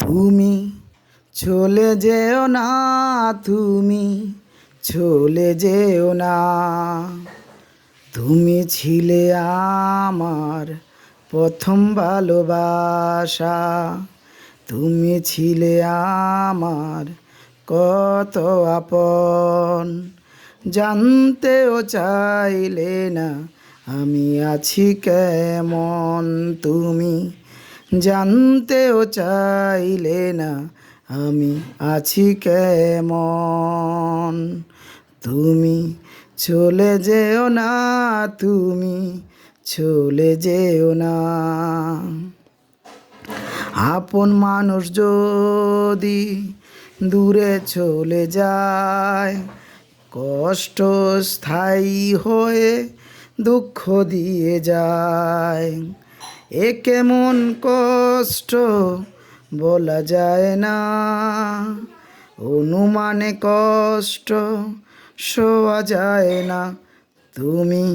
তুমি চলে যেও না, তুমি চলে যেও না। তুমি ছিলে আমার প্রথম ভালোবাসা, তুমি ছিলে আমার কত আপন। জানতেও চাইলে না আমি আছি কেমন, তুমি জানতেও চাইলে না আমি আছি কেমন। তুমি চলে যেও না, তুমি চলে যেও না। আপন মানুষ যদি দূরে চলে যায়, কষ্ট স্থায়ী হয়ে দুঃখ দিয়ে যায়। এ কেমন কষ্ট বলা যায় না, অনুমানে কষ্ট সওয়া যায় না। তুমি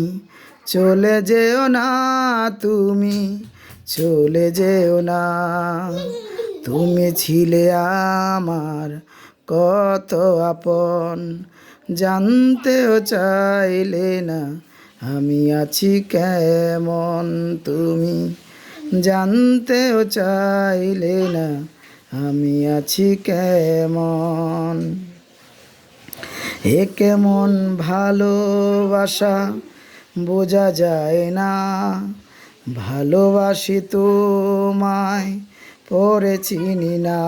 চলে যেও না, তুমি চলে যেও না। তুমি ছিলে আমার কত আপন, জানতেও চাইলে না আমি আছি কেমন। তুমি জানতেও চাইলে না আমি আছি কেমন। এ কেমন ভালোবাসা বোঝা যায় না, ভালোবাসি তোমায় পরে চিনি না।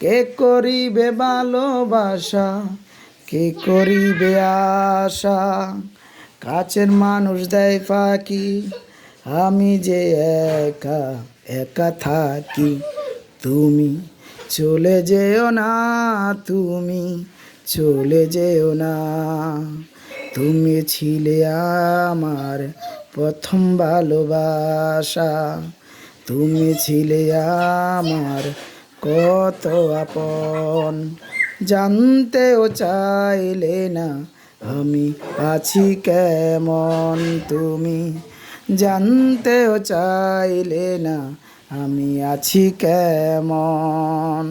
কে করিবে ভালোবাসা, কে করিবে আশা, কাছের মানুষ দেয় ফাঁকি, আমি যে একা একা থাকি। তুমি চলে যেও না, তুমি চলে যেও না। তুমি ছিলে আমার প্রথম ভালোবাসা, তুমি ছিলে আমার কত আপন। জানতেও চাইলে না আমি আছি কেমন, তুমি জানতেও চাইলে না আমি আছি কেমন।